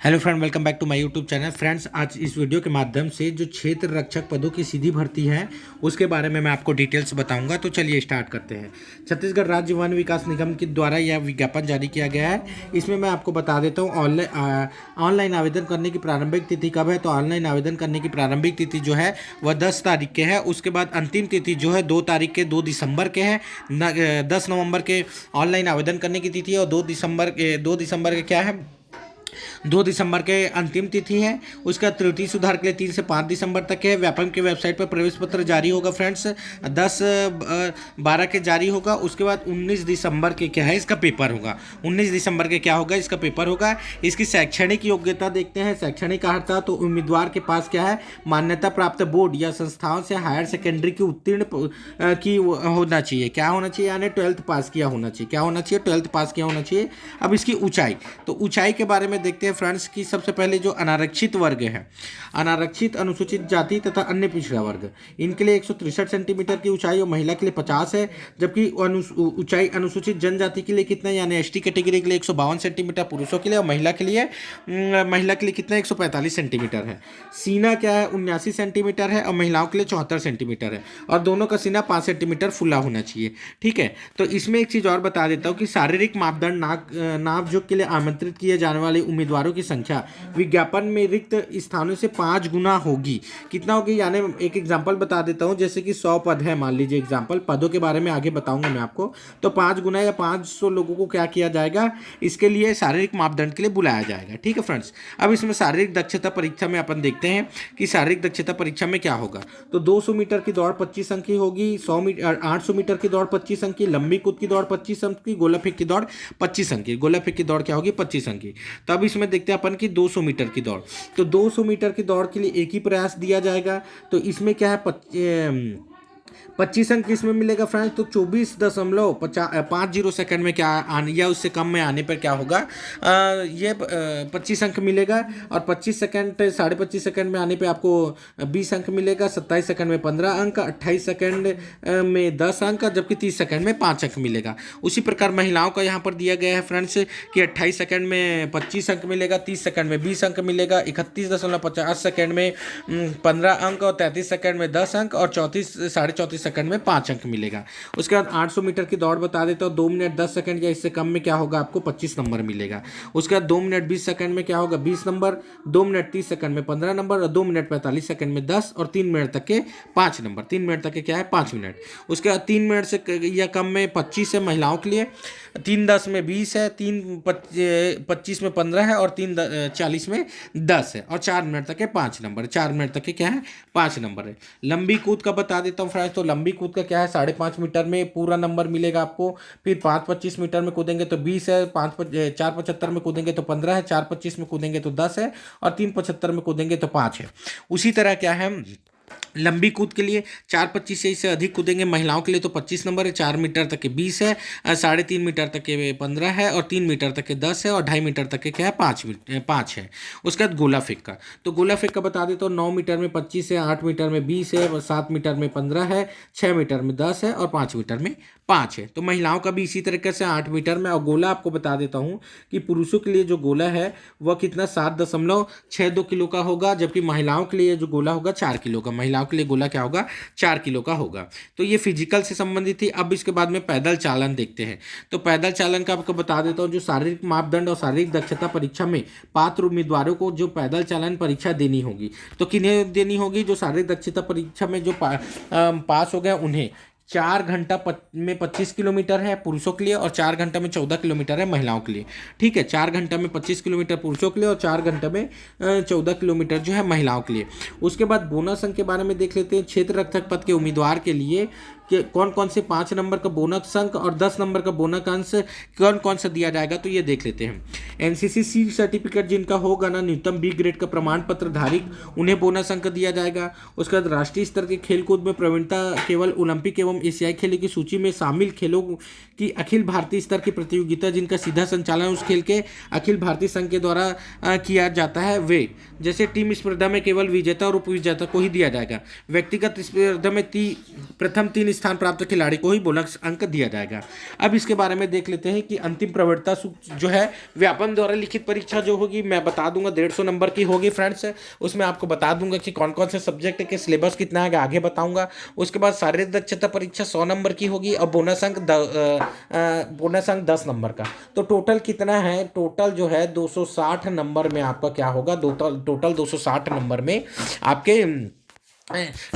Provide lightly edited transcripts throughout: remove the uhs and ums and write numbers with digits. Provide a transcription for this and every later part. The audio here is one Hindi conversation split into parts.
Hello friend, welcome back to my YouTube channel. Friends, आज इस वीडियो के माध्यम से जो क्षेत्र रक्षक पदों की सीधी भर्ती है उसके बारे में मैं आपको डिटेल्स बताऊंगा। तो चलिए स्टार्ट करते हैं। छत्तीसगढ़ राज्य वन विकास निगम के द्वारा यह विज्ञापन जारी किया गया है। इसमें मैं आपको बता देता हूँ ऑनलाइन आवेदन करने की प्रारंभिक तिथि कब है। तो ऑनलाइन आवेदन करने की प्रारंभिक तिथि जो है वह 10 तारीख के है। उसके बाद अंतिम तिथि जो है 2 तारीख के 2 दिसंबर के है। 10 नवंबर के ऑनलाइन आवेदन करने की तिथि है और 2 दिसंबर के क्या है, 2 दिसंबर के अंतिम तिथि है। उसका त्रुटि सुधार के लिए 3 से 5 दिसंबर तक है। व्यापम की वेबसाइट पर प्रवेश पत्र जारी होगा फ्रेंड्स, 10-12 के जारी होगा। उसके बाद 19 दिसंबर के क्या है, इसका पेपर होगा। 19 दिसंबर के क्या होगा, इसका पेपर होगा। इसकी शैक्षणिक योग्यता देखते हैं। शैक्षणिक अर्हता तो उम्मीदवार के पास क्या है, मान्यता प्राप्त बोर्ड या संस्थाओं से हायर सेकेंडरी की उत्तीर्ण की होना चाहिए। क्या होना चाहिए, यानी 12th पास किया होना चाहिए। क्या होना चाहिए, 12th पास किया होना चाहिए। अब इसकी ऊंचाई, तो ऊंचाई के बारे में देखते हैं फ्रेंड्स की सबसे पहले जो अनारक्षित वर्ग है, अनारक्षित, अनुसूचित जाति तथा अन्य पिछड़ा वर्ग, इनके लिए 163 सेंटीमीटर की ऊंचाई और महिला के लिए 50 है। जबकि ऊंचाई अनुसूचित जनजाति के लिए कितना, यानी एसटी कैटेगरी के लिए 152 सेंटीमीटर पुरुषों के लिए, और महिला के लिए कितना 145 सेंटीमीटर है। सीना क्या है, 79 सेंटीमीटर है और महिलाओं के लिए 74 सेंटीमीटर है। और दोनों का सीना 5 सेंटीमीटर फुला होना चाहिए। ठीक है, तो इसमें एक चीज़ और बता देता हूँ कि शारीरिक मापदंड नाप जोख के लिए आमंत्रित किए जाने वाले उम्मीदवारों की संख्या विज्ञापन में रिक्त स्थानों से 5 गुना होगी। कितना होगी, यानी एक एग्जांपल बता देता हूं, जैसे कि 100 पद है, मान लीजिए एग्जांपल, पदों के बारे में आगे बताऊंगा मैं आपको। तो 5 गुना या 500 लोगों को क्या किया जाएगा, इसके लिए शारीरिक मापदंड के लिए बुलाया जाएगा। ठीक है फ्रेंड्स, अब इसमें शारीरिक दक्षता परीक्षा में अपन देखते हैं कि शारीरिक दक्षता परीक्षा में क्या होगा। तो 200 मीटर की दौड़ 25 अंक की होगी, 800 मीटर की दौड़ 25 अंक की, लंबी कूद की दौड़ 25 अंक की, गोला फेंक की दौड़ 25 अंक की। गोला फेंक की दौड़ क्या होगी, 25 अंक की। तब इसमें देखते हैं अपन की 200 मीटर की दौड़। तो 200 मीटर की दौड़ के लिए एक ही प्रयास दिया जाएगा। तो इसमें क्या है, 25 अंक किस में मिलेगा फ्रेंड्स, तो 24.50 सेकंड में क्या आने या उससे कम में आने पर क्या होगा, ये 25 अंक मिलेगा। और 25 सेकंड 25.5 सेकंड में आने पे आपको 20 अंक मिलेगा। 27 सेकंड में 15 अंक, 28 सेकंड में 10 अंक, जबकि 30 सेकंड में 5 अंक मिलेगा। उसी प्रकार महिलाओं का यहाँ पर दिया गया है फ्रेंड्स कि 28 सेकंड में 25 अंक मिलेगा, 30 सेकंड में 20 अंक मिलेगा, 31.50 सेकंड में 15 अंक, और 33 सेकंड में 10 अंक, और 34 सेकंड में 5 अंक मिलेगा। उसके बाद 800 मीटर की दौड़ बता देता हूँ, 2 मिनट 10 सेकंड या इससे कम में क्या होगा, आपको 25 नंबर मिलेगा। उसके बाद 2 मिनट 20 सेकंड में क्या होगा, 20 नंबर, 2 मिनट 30 सेकंड में 15 नंबर, और 2 मिनट 45 सेकंड में 10, और 3 मिनट तक के 5 नंबर। 3 मिनट तक के क्या है, 5 मिनट। उसके बाद 3 मिनट से या कम में 25 है महिलाओं के लिए, 3:10 में 20 है, 3:25 में 15 है, और 3:40 में 10 है, और 4 मिनट तक है 5 नंबर। 4 मिनट तक के क्या है, 5 नंबर है। लंबी कूद का बता देता हूँ फ्रेंड्स, तो लंबी कूद का क्या है, 5.5 मीटर में पूरा नंबर मिलेगा आपको। फिर 5:25 मीटर में कूदेंगे तो 20 है, 4:75 में कूदेंगे तो 15 है, 4:25 में कूदेंगे तो 10 है, और 3:75 में कूदेंगे तो 5 है। उसी तरह क्या है, लंबी कूद के लिए 4:25 से इससे अधिक कूदेंगे महिलाओं के लिए तो 25 नंबर है, 4 मीटर तक के 20 है, 3.5 मीटर तक के 15 है, और 3 मीटर तक के 10 है, और 2.5 मीटर तक के क्या है, 5 है। उसके बाद गोला फेंक का, तो गोला फेंक का बता देता हूँ, 9 मीटर में 25 है, 8 मीटर में 20 है, 7 मीटर में 15 है, 6 मीटर में 10 है, और 5 मीटर में 5 है। तो महिलाओं का भी इसी तरीके से 8 मीटर में। और गोला आपको बता देता हूँ कि पुरुषों के लिए जो गोला है वह कितना 7.62 किलो का होगा, जबकि महिलाओं के लिए जो गोला होगा 4 किलो का। महिलाओं के लिए गोला क्या होगा, 4 किलो का होगा। तो ये फिजिकल से संबंधित थी। अब इसके बाद में पैदल चालन देखते हैं। तो पैदल चालन का आपको बता देता हूँ, जो शारीरिक मापदंड और शारीरिक दक्षता परीक्षा में पात्र उम्मीदवारों को जो पैदल चालन परीक्षा देनी होगी, तो किन्हें देनी होगी, जो शारीरिक दक्षता परीक्षा में जो पास हो गए उन्हें। 4 घंटा में 25 किलोमीटर है पुरुषों के लिए, और 4 घंटा में 14 किलोमीटर है महिलाओं के लिए। ठीक है, 4 घंटा में 25 किलोमीटर पुरुषों के लिए, और 4 घंटा में 14 किलोमीटर जो है महिलाओं के लिए। उसके बाद बोनस अंक के बारे में देख लेते हैं। क्षेत्र रक्षक पद के उम्मीदवार के लिए कि कौन कौन से 5 नंबर का बोनस अंक और 10 नंबर का बोनस अंक कौन कौन सा दिया जाएगा, तो ये देख लेते हैं। एनसीसी सी सर्टिफिकेट जिनका होगा ना, न्यूनतम बी ग्रेड का प्रमाण पत्र धारिक, उन्हें बोनस अंक दिया जाएगा। उसके बाद राष्ट्रीय स्तर के खेलकूद में प्रवीणता केवल ओलंपिक एवं एशियाई खेलों की सूची में शामिल खेलों की अखिल भारतीय स्तर की प्रतियोगिता जिनका सीधा संचालन उस खेल के अखिल भारतीय संघ के द्वारा किया जाता है, वे जैसे टीम स्पर्धा में केवल विजेता और उपविजेता को ही दिया जाएगा। व्यक्तिगत स्पर्धा में प्रथम 3 स्थान प्राप्त खिलाड़ी को ही बोनस अंक दिया जाएगा। अब इसके बारे में देख लेते हैं कि अंतिम प्रवृत्ता जो है व्यापम द्वारा लिखित परीक्षा जो होगी मैं बता दूंगा 150 नंबर की होगी फ्रेंड्स। उसमें आपको बता दूंगा कि कौन कौन से सब्जेक्ट के सिलेबस कितना है आगे बताऊंगा। उसके बाद शारीरिक दक्षता परीक्षा 100 नंबर की होगी और बोनस अंक 10 नंबर का। तो टोटल कितना है, टोटल जो है 260 नंबर में आपका क्या होगा, टोटल 260 नंबर में आपके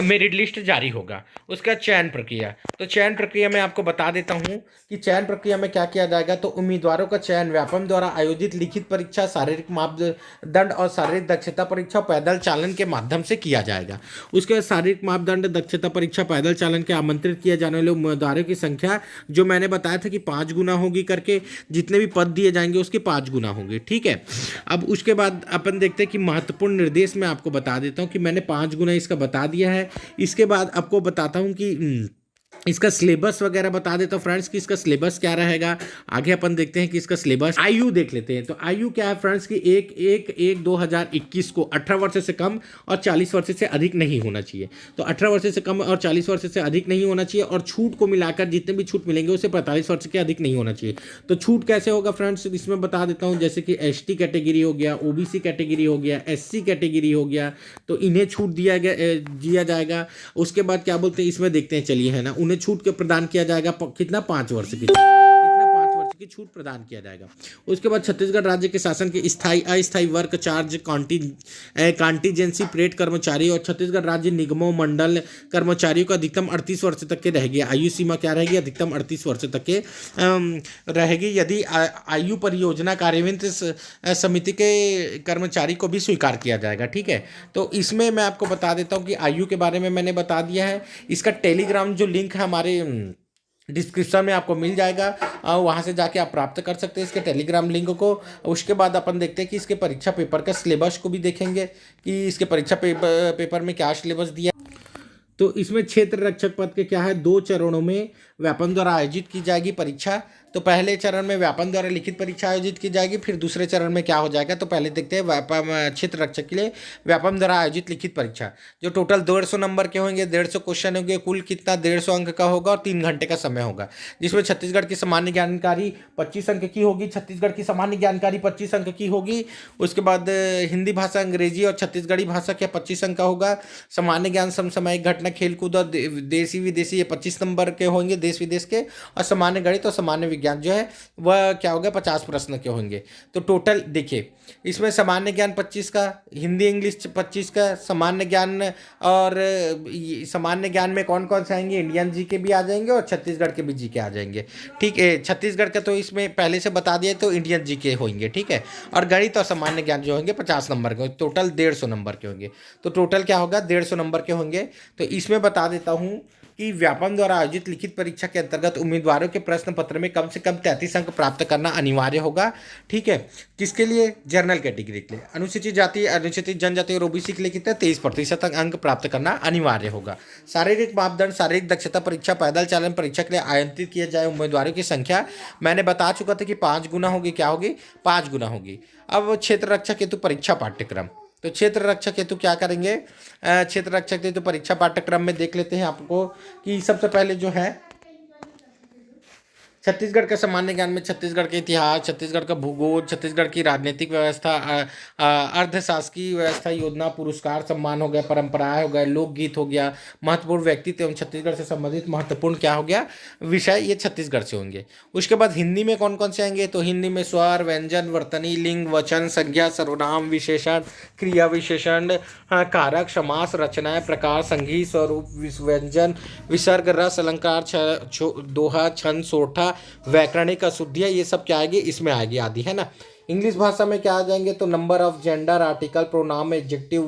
मेरिट लिस्ट जारी होगा। उसका चयन प्रक्रिया, तो चयन प्रक्रिया में आपको बता देता हूं कि चयन प्रक्रिया में क्या किया जाएगा। तो उम्मीदवारों का चयन व्यापम द्वारा आयोजित लिखित परीक्षा, शारीरिक मापदंड और शारीरिक दक्षता परीक्षा पैदल चालन के माध्यम से किया जाएगा। उसके बाद शारीरिक मापदंड, दक्षता परीक्षा, पैदल चालन के आमंत्रित किए जाने वाले उम्मीदवारों की संख्या जो मैंने बताया था कि 5 गुना होगी करके, जितने भी पद दिए जाएंगे उसके 5 गुना होंगे। ठीक है, अब उसके बाद अपन देखते हैं कि महत्वपूर्ण निर्देश में आपको बता देता हूं कि मैंने 5 गुना इसका बता दिया है। इसके बाद आपको बताता हूं कि इसका सिलेबस वगैरह बता देता हूं फ्रेंड्स कि इसका सिलेबस क्या रहेगा। आगे अपन देखते हैं कि इसका सिलेबस, आयु देख लेते हैं। तो आयु क्या है फ्रेंड्स कि 1/1/2021 को 18 वर्ष से कम और 40 वर्ष से अधिक नहीं होना चाहिए। तो 18 वर्ष से कम और 40 वर्ष से अधिक नहीं होना चाहिए, और छूट को मिलाकर जितने भी छूट मिलेंगे उसे 45 वर्ष के अधिक नहीं होना चाहिए। तो छूट कैसे होगा फ्रेंड्स, इसमें बता देता हूँ। जैसे कि ST कैटेगरी हो गया, OBC कैटेगरी हो गया, SC कैटेगरी हो गया, तो इन्हें छूट दिया जाएगा। उसके बाद क्या बोलते हैं इसमें देखते हैं, चलिए है ना, उन्हें छूट के प्रदान किया जाएगा कितना, 5 वर्ष की, कितना 5 वर्ष की छूट प्रदान किया जाएगा। उसके बाद छत्तीसगढ़ राज्य के शासन के स्थायी अस्थायी वर्क चार्ज कॉन्टीजेंसी परेड कर्मचारी और छत्तीसगढ़ राज्य निगमों मंडल कर्मचारियों का अधिकतम 38 वर्ष तक के रहेगी। आयु सीमा क्या रहेगी, अधिकतम 38 वर्ष तक के रहेगी। यदि आयु परियोजना कार्यान्वयन समिति के कर्मचारी को भी स्वीकार किया जाएगा। ठीक है, तो इसमें मैं आपको बता देता हूँ कि आयु के बारे में मैंने बता दिया है। इसका टेलीग्राम जो लिंक है हमारे डिस्क्रिप्शन में आपको मिल जाएगा, वहाँ से जाके आप प्राप्त कर सकते हैं इसके टेलीग्राम लिंक को। उसके बाद अपन देखते हैं कि इसके परीक्षा पेपर का सिलेबस को भी देखेंगे कि इसके परीक्षा पेपर में क्या सिलेबस दिया। तो इसमें क्षेत्र रक्षक पद के क्या है, 2 चरणों में व्यापम द्वारा आयोजित की जाएगी परीक्षा। तो पहले चरण में व्यापम द्वारा लिखित परीक्षा आयोजित की जाएगी, फिर दूसरे चरण में क्या हो जाएगा। तो पहले देखते हैं व्यापम क्षेत्र रक्षक के लिए व्यापम द्वारा आयोजित लिखित परीक्षा, जो टोटल 150 नंबर के होंगे, 150 क्वेश्चन होंगे, कुल कितना 150 अंक का होगा और 3 घंटे का समय होगा। जिसमें छत्तीसगढ़ की सामान्य जानकारी 25 अंक की होगी, छत्तीसगढ़ की सामान्य जानकारी 25 अंक की होगी। उसके बाद हिंदी भाषा, अंग्रेजी और छत्तीसगढ़ी भाषा के 25 अंक का होगा। सामान्य ज्ञान, समसामयिक घटना, खेलकूद और देसी विदेशी ये 25 नंबर के होंगे, देश विदेश के। और सामान्य गणित और सामान्य विज्ञान जो है वह क्या होगा, 50 प्रश्न के होंगे। तो टोटल देखिए, इसमें सामान्य ज्ञान 25 का, हिंदी इंग्लिश 25 का, सामान्य ज्ञान, और सामान्य ज्ञान में कौन कौन से आएंगे, इंडियन जीके भी आ जाएंगे और छत्तीसगढ़ के भी जीके आ जाएंगे। ठीक है, छत्तीसगढ़ का तो इसमें पहले से बता दिया, तो इंडियन जीके होंगे। ठीक है, और गणित और सामान्य ज्ञान जो होंगे 50 नंबर के, टोटल 150 नंबर के होंगे। तो टोटल क्या होगा, 150 नंबर के होंगे। तो इसमें बता देता हूँ कि व्यापम द्वारा आयोजित लिखित परीक्षा के अंतर्गत उम्मीदवारों के प्रश्न पत्र में कम से कम 33 अंक प्राप्त करना अनिवार्य होगा। ठीक है, किसके लिए, जनरल कैटेगरी के लिए। अनुसूचित जाति, अनुसूचित जनजाति और OBC के लिए कितना, 23% अंक प्राप्त करना अनिवार्य होगा। शारीरिक मापदंड, शारीरिक दक्षता परीक्षा, पैदल चालन परीक्षा के लिए आमंत्रित किए जाए उम्मीदवारों की संख्या मैंने बता चुका था कि 5 गुना होगी। क्या होगी, 5 गुना होगी। अब क्षेत्र रक्षक हेतु परीक्षा पाठ्यक्रम, तो क्षेत्र रक्षक हेतु क्या करेंगे, क्षेत्र रक्षक हेतु परीक्षा पाठ्यक्रम में देख लेते हैं आपको कि सबसे पहले जो है छत्तीसगढ़ के सामान्य ज्ञान में छत्तीसगढ़ के इतिहास, छत्तीसगढ़ का भूगोल, छत्तीसगढ़ की राजनीतिक व्यवस्था, अर्धशासकीय व्यवस्था, योजना, पुरस्कार, सम्मान हो गया, परंपराएं हो गए, लोकगीत हो गया, महत्वपूर्ण व्यक्तित्व एवं छत्तीसगढ़ से संबंधित महत्वपूर्ण क्या हो गया विषय, ये छत्तीसगढ़ से होंगे। उसके बाद हिंदी में कौन कौन से आएंगे, तो हिंदी में स्वर, व्यंजन, वर्तनी, लिंग, वचन, संज्ञा, सर्वनाम, विशेषण, क्रिया विशेषण, कारक, समास, रचनाएं, प्रकार, संघी, स्वरूप, व्यंजन, विसर्ग, रस, अलंकार, दोहा, छंद, सोठा, व्याकरणिक अशुद्धियाँ, ये सब क्या आएगी, इसमें आएगी आदि, है ना। इंग्लिश भाषा में क्या आ जाएंगे, तो number of, gender, article, pronoun, adjective,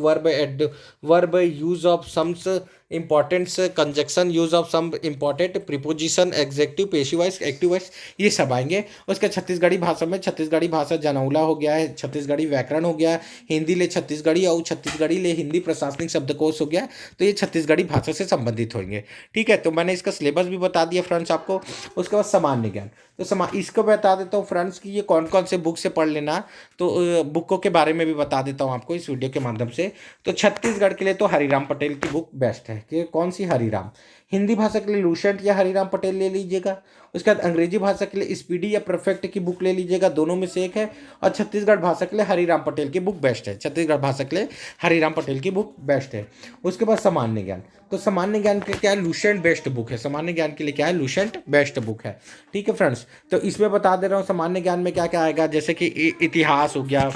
verb, use of some importants, conjunction, use of some important, preposition, adjective, passive voice, active voice, ये सब आएंगे। उसके छत्तीसगढ़ी भाषा में छत्तीसगढ़ी भाषा जनौला हो गया है, छत्तीसगढ़ी व्याकरण हो गया, हिंदी ले छत्तीसगढ़ी और छत्तीसगढ़ी ले हिंदी प्रशासनिक शब्दकोश हो गया। तो ये छत्तीसगढ़ी भाषा से संबंधित होंगे। ठीक है, तो मैंने इसका सिलेबस भी बता दिया फ्रेंड्स आपको। उसके बाद सामान्य ज्ञान, तो इसको बता देता हूँ फ्रेंड्स कि ये कौन कौन से बुक से पढ़ लेना। तो बुकों के बारे में भी बता देता हूँ आपको इस वीडियो के माध्यम से। तो छत्तीसगढ़ के लिए तो हरिराम पटेल की बुक बेस्ट है। है कि कौन सी, हरिराम। हिंदी भाषा के लिए लूसेंट या हरिराम पटेल ले लीजिएगा। उसके बाद अंग्रेजी भाषा के लिए स्पीडी या परफेक्ट की बुक ले लीजिएगा, दोनों में से एक है। और छत्तीसगढ़ भाषा के लिए हरिराम पटेल की बुक बेस्ट है, छत्तीसगढ़ भाषा के लिए हरिराम पटेल की बुक बेस्ट है। उसके बाद सामान्य ज्ञान, तो सामान्य ज्ञान के लिए क्या है, लूसेंट बेस्ट बुक है, सामान्य ज्ञान के लिए क्या है, लूसेंट बेस्ट बुक है। ठीक है फ्रेंड्स, तो इसमें बता दे रहा हूँ सामान्य ज्ञान में क्या क्या आएगा, जैसे कि इतिहास हो गया,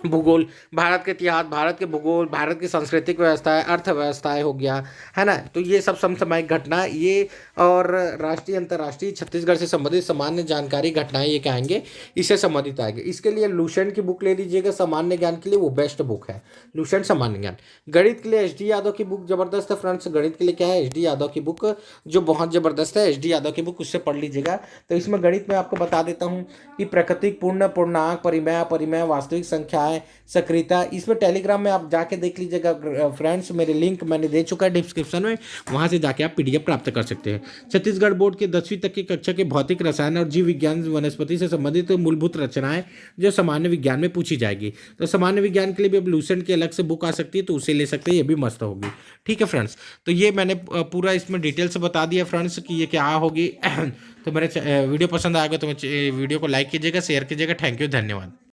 भूगोल, भारत के इतिहास, भारत के भूगोल, भारत की सांस्कृतिक व्यवस्थाएं, अर्थव्यवस्थाएं हो गया, है ना, तो ये सब समसामयिक घटना ये, और राष्ट्रीय अंतर्राष्ट्रीय छत्तीसगढ़ से संबंधित सामान्य जानकारी घटनाएं ये कहेंगे, इससे संबंधित आएंगे। इसके लिए लूसेंट की बुक ले लीजिएगा, सामान्य ज्ञान के लिए वो बेस्ट बुक है, लूसेंट सामान्य ज्ञान। गणित के लिए एच डी यादव की बुक जबरदस्त है फ्रेंड्स, गणित के लिए क्या है, एच डी यादव की बुक जो बहुत जबरदस्त है, एच डी यादव की बुक, उससे पढ़ लीजिएगा। तो इसमें गणित में आपको बता देता हूँ कि प्राकृतिक, पूर्ण, पूर्णांक, परिमेय, अपरिमेय, वास्तविक संख्याएं, सक्रियता, इसमें टेलीग्राम में आप जाके देख लीजिएगा फ्रेंड्स, मेरे लिंक मैंने दे चुका है डिस्क्रिप्शन में, वहां से जाके आप पीडीएफ प्राप्त कर सकते हैं। छत्तीसगढ़ बोर्ड के 10वीं तक की कक्षा के भौतिक, रसायन और जीव विज्ञान, वनस्पति से संबंधित मूलभूत रचनाएं जो सामान्य विज्ञान में पूछी जाएगी। तो सामान्य विज्ञान के लिए भी अब लूसेंट की अलग से बुक आ सकती है, तो उसे ले सकते हैं, ये भी मस्त होगी। ठीक है फ्रेंड्स, तो ये मैंने पूरा इसमें डिटेल से बता दिया फ्रेंड्स कि ये क्या होगी। तो मेरे वीडियो पसंद आएगा तो वीडियो को लाइक कीजिएगा, शेयर कीजिएगा। थैंक यू, धन्यवाद।